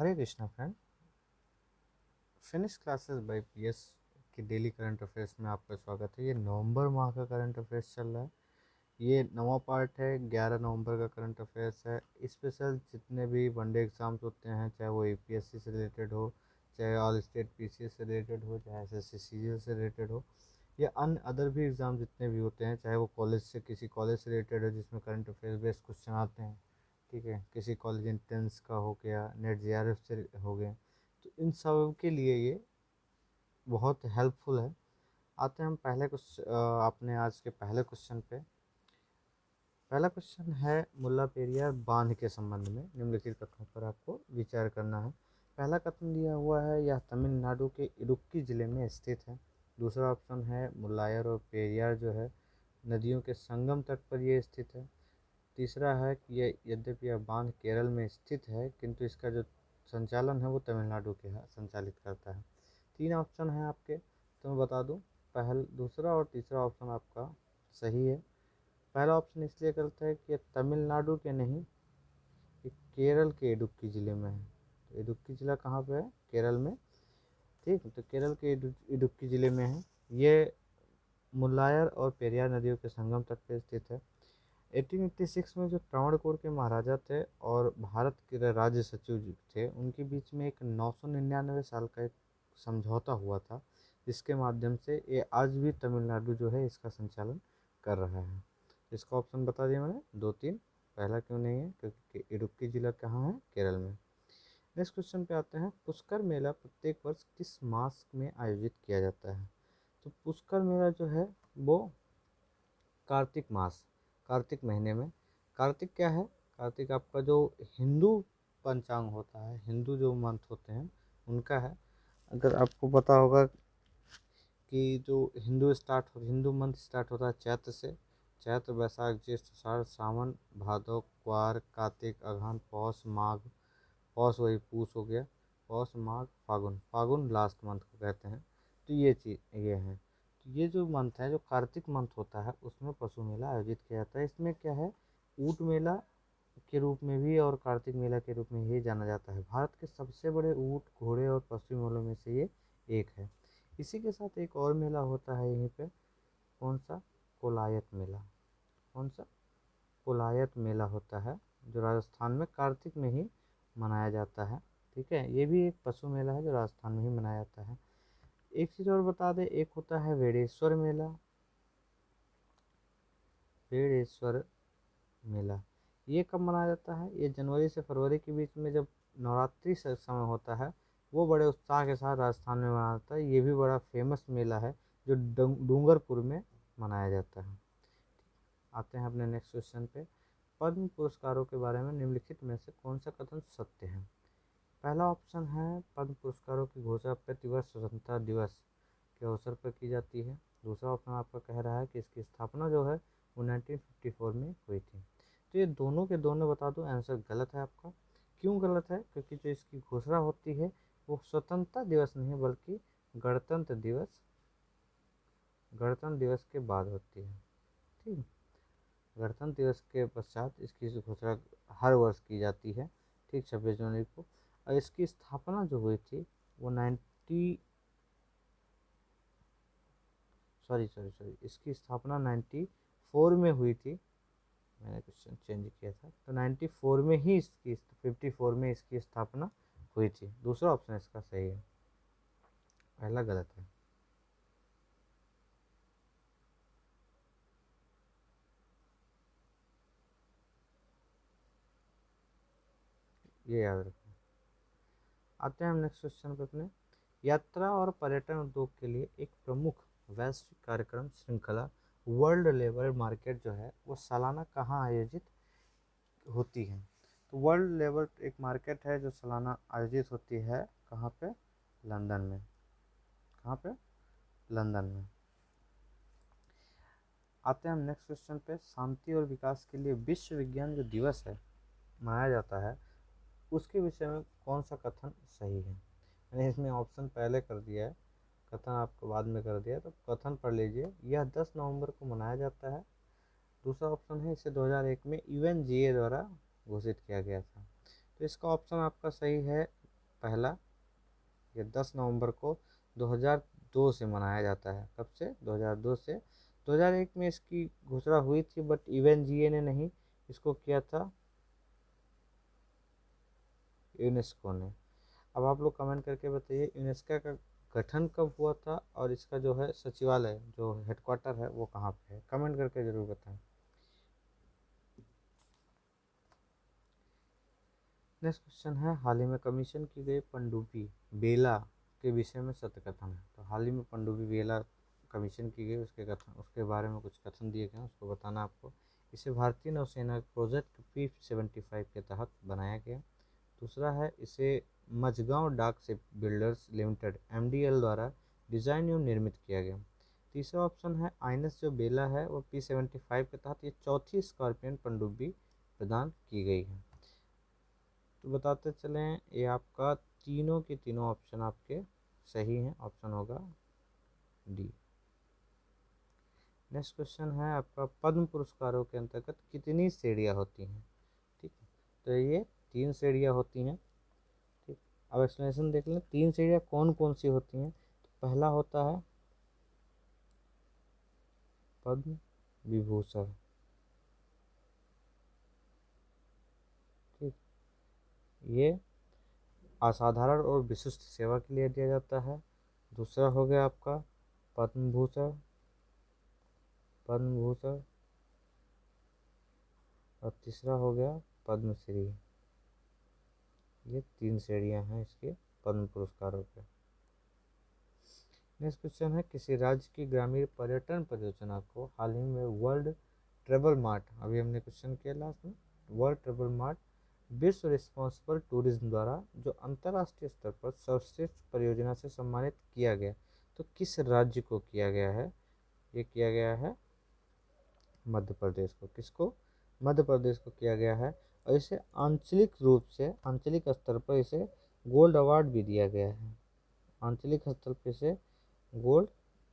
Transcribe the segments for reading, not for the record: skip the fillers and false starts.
हरे Krishna friend. Finish classes bye PS की daily current affairs में आपका स्वागत है। ये नवंबर माह का करंट अफेयर्स चल रहा है। ये नवा पार्ट है, 11 नवंबर का करंट अफेयर्स है। स्पेशल जितने भी वनडे एग्ज़ाम्स होते हैं, चाहे वो यूपीएससी से रिलेटेड हो, चाहे ऑल स्टेट पीसीएस से रिलेटेड हो, चाहे एसएससी सीजीएल से रिलेटेड हो, या अन्य अदर भी एग्ज़ाम जितने भी होते हैं, चाहे वो कॉलेज से किसी कॉलेज से रिलेटेड हो जिसमें करंट अफेयर्स बेस्ड क्वेश्चन आते हैं, ठीक है, किसी कॉलेज एंट्रेंस का हो गया, नेट जेआरएफ से हो गए, तो इन सब के लिए ये बहुत हेल्पफुल है। आते हैं हम पहले कुछ अपने आज के पहले क्वेश्चन पे। पहला क्वेश्चन है मुल्ला पेरियार बांध के संबंध में निम्नलिखित कथनों पर आपको विचार करना है। पहला कथन दिया हुआ है, यह तमिलनाडु के इडुक्की जिले में स्थित है। दूसरा ऑप्शन है मुल्लायर और पेरियार जो है नदियों के संगम तट पर यह स्थित है। तीसरा है कि यद्यपि यह बांध केरल में स्थित है, किंतु इसका जो संचालन है वो तमिलनाडु के संचालित करता है। तीन ऑप्शन है आपके, तो मैं बता दूं, दूसरा और तीसरा ऑप्शन आपका सही है। पहला ऑप्शन इसलिए गलत है कि ये तमिलनाडु के नहीं, ये केरल के इडुक्की ज़िले में है। तो इडुक्की ज़िला कहाँ पे है? केरल में। ठीक, तो केरल के इडुक्की ज़िले में है ये। मुल्लायर और पेरियार नदियों के संगम तट पर स्थित है। 1886 में जो त्रावणकोर के महाराजा थे और भारत के राज्य सचिव जी थे, उनके बीच में एक 999 साल का एक समझौता हुआ था, जिसके माध्यम से ये आज भी तमिलनाडु जो है इसका संचालन कर रहा है। इसका ऑप्शन बता दिया मैंने, दो तीन। पहला क्यों नहीं है? क्योंकि इडुक्की जिला कहाँ है? केरल में। नेक्स्ट क्वेश्चन पे आते हैं। पुष्कर मेला प्रत्येक वर्ष किस मास में आयोजित किया जाता है? तो पुष्कर मेला जो है वो कार्तिक मास, कार्तिक महीने में। कार्तिक क्या है? कार्तिक आपका जो हिंदू पंचांग होता है, हिंदू जो मंथ होते हैं उनका है। अगर आपको पता होगा कि जो हिंदू मंथ स्टार्ट होता है चैत्र से। चैत्र, बैसाख, ज्येष्ठ, आषाढ़, सावन, भादव, क्वार, कार्तिक, अगहन, पौष, माघ। पौष वही पूष हो गया। पौष, माघ, फागुन। फागुन लास्ट मंथ को कहते हैं। तो ये चीज़ ये है। तो ये जो मंथ है, जो कार्तिक मंथ होता है, उसमें पशु मेला आयोजित किया जाता है। इसमें क्या है, ऊंट मेला के रूप में भी और कार्तिक मेला के रूप में ये जाना जाता है। भारत के सबसे बड़े ऊंट, घोड़े और पशु मेलों में से ये एक है। इसी के साथ एक और मेला होता है यहीं पे। कौन सा? कोलायत मेला। कौन सा? कोलायत मेला होता है, जो राजस्थान में कार्तिक में ही मनाया जाता है। ठीक है, ये भी एक पशु मेला है जो राजस्थान में ही मनाया जाता है। एक चीज़ और बता दें, एक होता है वेडेश्वर मेला। वेडेश्वर मेला ये कब मनाया जाता है? ये जनवरी से फरवरी के बीच में, जब नवरात्रि से समय होता है, वो बड़े उत्साह के साथ राजस्थान में मनाया जाता है। ये भी बड़ा फेमस मेला है जो डूंगरपुर में मनाया जाता है। आते हैं अपने नेक्स्ट क्वेश्चन पे। पद्म पुरस्कारों के बारे में निम्नलिखित में से कौन सा कथन सत्य है? पहला ऑप्शन है, पद्म पुरस्कारों की घोषणा प्रतिवर्ष स्वतंत्रता दिवस के अवसर पर की जाती है। दूसरा ऑप्शन आपका कह रहा है कि इसकी स्थापना जो है वो 1954 में हुई थी। तो ये दोनों के दोनों बता दूं, आंसर गलत है आपका। क्यों गलत है? क्योंकि जो इसकी घोषणा होती है वो स्वतंत्रता दिवस नहीं बल्कि गणतंत्र दिवस, गणतंत्र दिवस के बाद होती है। ठीक, गणतंत्र दिवस के पश्चात इसकी घोषणा हर वर्ष की जाती है, ठीक, 26 जनवरी को। और इसकी स्थापना जो हुई थी वो इसकी स्थापना 94 में हुई थी। मैंने क्वेश्चन चेंज किया था, तो 94 में ही इसकी 54 में इसकी स्थापना हुई थी। दूसरा ऑप्शन इसका सही है, पहला गलत है। ये याद रखना। आते हैं हम नेक्स्ट क्वेश्चन पे अपने। यात्रा और पर्यटन उद्योग के लिए एक प्रमुख वैश्विक कार्यक्रम श्रृंखला वर्ल्ड लेबर मार्केट जो है वो सालाना कहाँ आयोजित होती है? तो वर्ल्ड लेबर एक मार्केट है जो सालाना आयोजित होती है। कहाँ पे? लंदन में। कहाँ पे? लंदन में। आते हैं हम नेक्स्ट क्वेश्चन पे। शांति और विकास के लिए विश्व विज्ञान जो दिवस है मनाया जाता है, उसके विषय में कौन सा कथन सही है? मैंने इसमें ऑप्शन पहले कर दिया है, कथन आपको बाद में कर दिया है, तो कथन पढ़ लीजिए। यह 10 नवंबर को मनाया जाता है। दूसरा ऑप्शन है, इसे 2001 में यूएनजीए द्वारा घोषित किया गया था। तो इसका ऑप्शन आपका सही है, पहला ये 10 नवंबर को 2002 से मनाया जाता है। कब से? 2002 से। 2001 में इसकी घोषणा हुई थी, बट यूएनजीए ने नहीं, इसको किया था यूनेस्को ने। अब आप लोग कमेंट करके बताइए यूनेस्को का गठन कब हुआ था और इसका जो है सचिवालय, जो हेडक्वार्टर है, वो कहाँ पे है? कमेंट करके ज़रूर बताएं। नेक्स्ट क्वेश्चन है, हाल ही में कमीशन की गई पनडुब्बी बेला के विषय में सत्य कथन है। तो हाल ही में पनडुब्बी बेला कमीशन की गई, उसके बारे में कुछ कथन दिए गए हैं, उसको बताना आपको। इसे भारतीय नौसेना प्रोजेक्ट P75 के तहत बनाया गया। दूसरा है, इसे मझगांव डाक शिप बिल्डर्स लिमिटेड MDL द्वारा डिजाइन एवं निर्मित किया गया। तीसरा ऑप्शन है, आईएनएस जो बेला है वो P75 के तहत ये चौथी स्कॉर्पियन पनडुब्बी प्रदान की गई है। तो बताते चलें, ये आपका तीनों के तीनों ऑप्शन आपके सही हैं। ऑप्शन होगा डी। नेक्स्ट क्वेश्चन है आपका, पद्म पुरस्कारों के अंतर्गत कितनी श्रेणियाँ होती हैं? ठीक है, तो ये 3 श्रेणियाँ होती हैं। ठीक, अब एक्सप्लेनेशन देख लें, 3 श्रेणियाँ कौन कौन सी होती हैं। तो पहला होता है पद्म विभूषण। ठीक, ये असाधारण और विशिष्ट सेवा के लिए दिया जाता है। दूसरा हो गया आपका पद्म भूषण, पद्म भूषण, और तीसरा हो गया पद्मश्री। ये 3 श्रेणियां हैं इसके पद्म पुरस्कारों के। नेक्स्ट क्वेश्चन है, किसी राज्य की ग्रामीण पर्यटन परियोजना को हाल ही में वर्ल्ड ट्रेवल मार्ट, अभी हमने क्वेश्चन किया लास्ट में, वर्ल्ड ट्रेवल मार्ट विश्व रिस्पॉन्सिबल टूरिज्म द्वारा जो अंतर्राष्ट्रीय स्तर पर सर्वश्रेष्ठ परियोजना से सम्मानित किया गया। तो किस राज्य को किया गया है? ये किया गया है मध्य प्रदेश को। किसको? मध्य प्रदेश को किया गया है। और इसे आंचलिक रूप से, आंचलिक स्तर पर इसे गोल्ड अवार्ड भी दिया गया है। आंचलिक स्तर पर इसे गोल्ड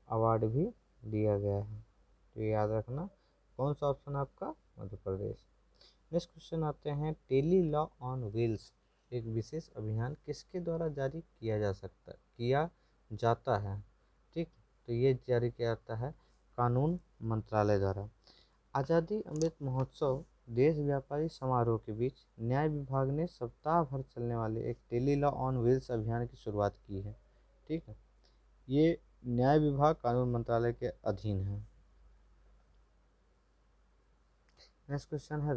अवार्ड भी दिया गया है। तो ये याद रखना। कौन सा ऑप्शन आपका? मध्य प्रदेश। नेक्स्ट क्वेश्चन आते हैं, टेली लॉ ऑन व्हील्स एक विशेष अभियान किसके द्वारा जारी किया जाता है? ठीक, तो ये जारी किया जाता है कानून मंत्रालय द्वारा। आज़ादी अमृत महोत्सव देश व्यापारी समारोह के बीच न्याय विभाग ने सप्ताह भर चलने वाले एक टेली लॉ ऑन व्हील्स अभियान की शुरुआत की है। ठीक है, ये न्याय विभाग कानून मंत्रालय के अधीन है। नेक्स्ट क्वेश्चन है,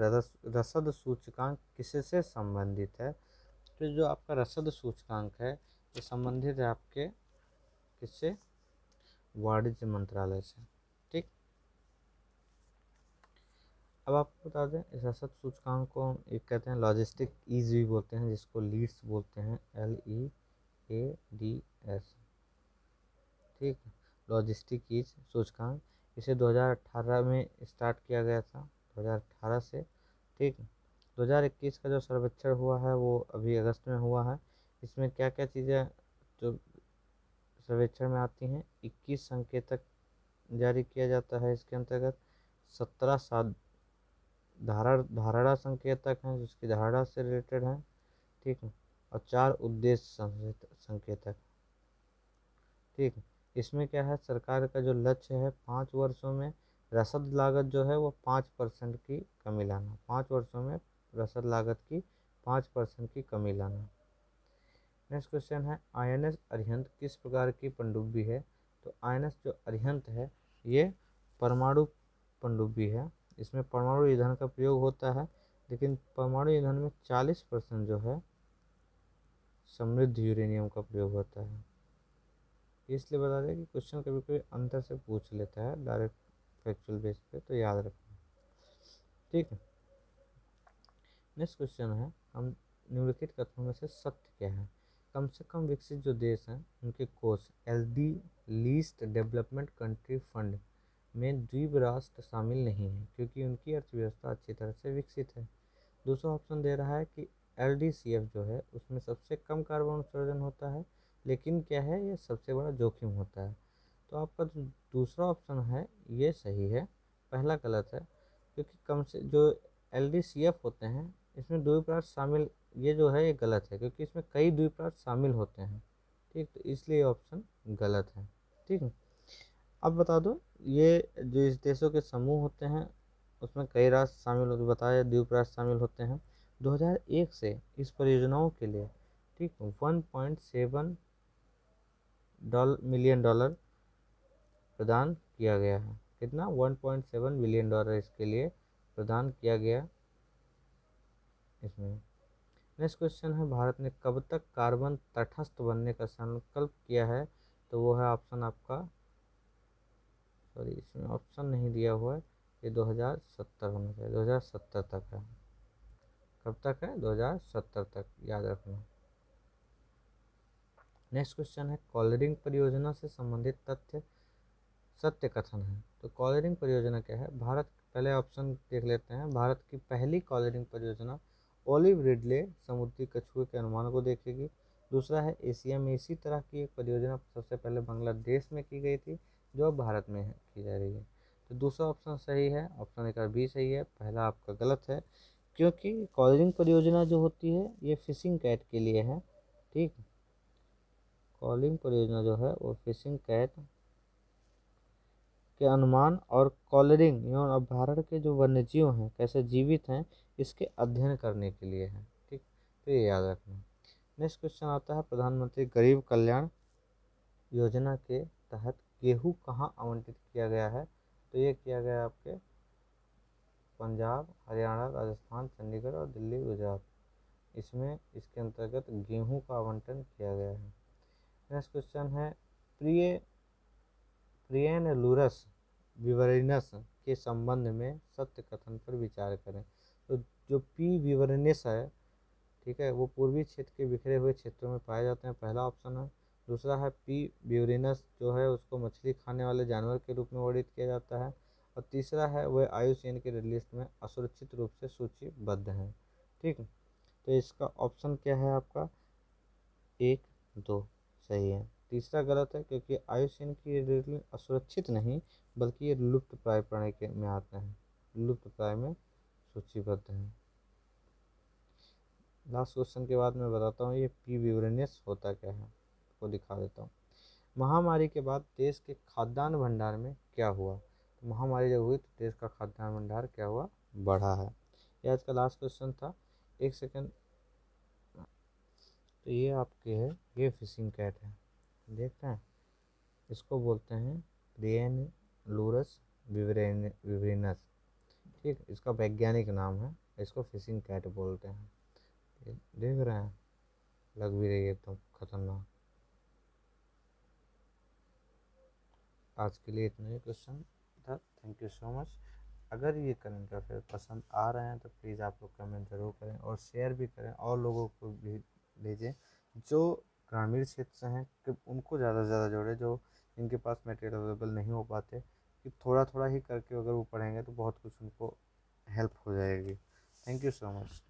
रसद सूचकांक किससे संबंधित है? तो जो आपका रसद सूचकांक है ये संबंधित है आपके किससे? वाणिज्य मंत्रालय से। ठीक, अब आपको बता दें, इस रसद सूचकांक को एक कहते हैं लॉजिस्टिक ईज भी बोलते हैं, जिसको लीड्स बोलते हैं, LEADS। ठीक, लॉजिस्टिक ईज सूचकांक, इसे 2018 में स्टार्ट किया गया था, 2018 से। ठीक, 2021 का जो सर्वेक्षण हुआ है वो अभी अगस्त में हुआ है। इसमें क्या क्या चीज़ें जो सर्वेक्षण में आती हैं, 21 संकेतक जारी किया जाता है इसके अंतर्गत, 17 धारणा संकेतक हैं जिसकी धारणा से रिलेटेड हैं। ठीक है, और 4 उद्देश्य संकेतक। ठीक, इसमें क्या है, सरकार का जो लक्ष्य है 5 वर्षों में रसद लागत जो है वो 5% की कमी लाना। 5 वर्षों में रसद लागत की 5% की कमी लाना। नेक्स्ट क्वेश्चन है, आईएनएस अरिहंत किस प्रकार की पनडुब्बी है? तो आईएनएस जो अरिहंत है ये परमाणु पनडुब्बी है। इसमें परमाणु ईंधन का प्रयोग होता है, लेकिन परमाणु ईंधन में 40% जो है समृद्ध यूरेनियम का प्रयोग होता है। इसलिए बता दें कि क्वेश्चन कभी कभी अंतर से पूछ लेता है डायरेक्ट फैक्चुअल बेस पे, तो याद रखना। ठीक है, नेक्स्ट क्वेश्चन है, हम निम्नलिखित कथनों में से सत्य क्या है? कम से कम विकसित जो देश हैं उनके कोष LD least development country fund में द्वीप राष्ट्र शामिल नहीं है क्योंकि उनकी अर्थव्यवस्था अच्छी तरह से विकसित है। दूसरा ऑप्शन दे रहा है कि LDCF जो है उसमें सबसे कम कार्बन उत्सर्जन होता है, लेकिन क्या है, ये सबसे बड़ा जोखिम होता है। तो आपका जो दूसरा ऑप्शन है ये सही है, पहला गलत है, क्योंकि कम से जो LDCF होते हैं इसमें द्वीप राष्ट्र शामिल ये जो है ये गलत है, क्योंकि इसमें कई द्वीपराष्ट्र शामिल होते हैं। ठीक, तो इसलिए ऑप्शन गलत है। ठीक है, अब बता दो, ये जो इस देशों के समूह होते हैं उसमें कई राष्ट्र शामिल होते, बताया द्वीप राष्ट्र शामिल होते हैं। 2001 से इस परियोजनाओं के लिए, ठीक, 1.7 मिलियन डॉलर प्रदान किया गया है। कितना? 1.7 बिलियन डॉलर इसके लिए प्रदान किया गया इसमें। नेक्स्ट क्वेश्चन है, भारत ने कब तक कार्बन तटस्थ बनने का संकल्प किया है? तो वो है ऑप्शन आपका, सॉरी इसमें ऑप्शन नहीं दिया हुआ है, ये 2070 होना चाहिए, 2070 तक है। कब तक है? 2070 तक, याद रखना। नेक्स्ट क्वेश्चन है, कॉलरिंग परियोजना से संबंधित तथ्य सत्य कथन है। तो कॉलरिंग परियोजना क्या है? भारत, पहले ऑप्शन देख लेते हैं। भारत की पहली कॉलरिंग परियोजना ओलिव रिडले समुद्री कछुए के अनुमान को देखेगी। दूसरा है, एशिया में इसी तरह की एक परियोजना सबसे पहले बांग्लादेश में की गई थी, जो अब भारत में की जा रही है। तो दूसरा ऑप्शन सही है, ऑप्शन एक और बी सही है, पहला आपका गलत है। क्योंकि कॉलरिंग परियोजना जो होती है ये फिशिंग कैट के लिए है। ठीक, कॉलिंग परियोजना जो है वो फिशिंग कैट के अनुमान और कॉलरिंग एवं अभ्यारण्य के जो वन्यजीव हैं कैसे जीवित हैं इसके अध्ययन करने के लिए है। ठीक, तो ये याद रखना। नेक्स्ट क्वेश्चन आता है, प्रधानमंत्री गरीब कल्याण योजना के तहत गेहूँ कहाँ आवंटित किया गया है? तो ये किया गया आपके पंजाब, हरियाणा, राजस्थान, चंडीगढ़ और दिल्ली, गुजरात। इसमें इसके अंतर्गत गेहूं का आवंटन किया गया है। नेक्स्ट क्वेश्चन है, प्रिय प्रियनलूरस विवरिनस के संबंध में सत्य कथन पर विचार करें। तो जो पी विवरिनस है, ठीक है, वो पूर्वी क्षेत्र के बिखरे हुए क्षेत्रों में पाए जाते हैं, पहला ऑप्शन है। दूसरा है, पी ब्यूरिनस जो है उसको मछली खाने वाले जानवर के रूप में वर्णित किया जाता है। और तीसरा है, वह IUCN की रेड लिस्ट में असुरक्षित रूप से सूचीबद्ध है। ठीक, तो इसका ऑप्शन क्या है आपका? 1, 2 सही है, तीसरा गलत है, क्योंकि IUCN की रेड लिस्ट असुरक्षित नहीं बल्कि ये लुप्त प्राय प्राणी के में आते हैं, लुप्त प्राय में सूचीबद्ध है। लास्ट क्वेश्चन के बाद मैं बताता हूँ ये पी विवरणेस होता क्या है, को दिखा देता हूँ। महामारी के बाद देश के खाद्यान्न भंडार में क्या हुआ? तो महामारी जब हुई तो देश का खाद्यान्न भंडार क्या हुआ? बढ़ा है। ये आज का लास्ट क्वेश्चन था। एक सेकंड, तो ये आपके है, ये फिशिंग कैट है, देख रहे हैं, इसको बोलते हैं प्रियनलूरस विवरिनस। ठीक, इसका वैज्ञानिक नाम है, इसको फिशिंग कैट बोलते हैं। देख रहे हैं, लग भी रही है तो खतरनाक। आज के लिए इतना ही क्वेश्चन था। Thank you so much. अगर ये करंट अफेयर पसंद आ रहे हैं तो प्लीज़ आप लोग कमेंट ज़रूर करें और शेयर भी करें और लोगों को भी भेजें जो ग्रामीण क्षेत्र से हैं, कि उनको ज़्यादा से ज़्यादा जोड़े, जो जिनके पास मटेरियल अवेलेबल नहीं हो पाते, कि थोड़ा थोड़ा ही करके अगर वो पढ़ेंगे तो बहुत कुछ उनको हेल्प हो जाएगी। Thank you so much.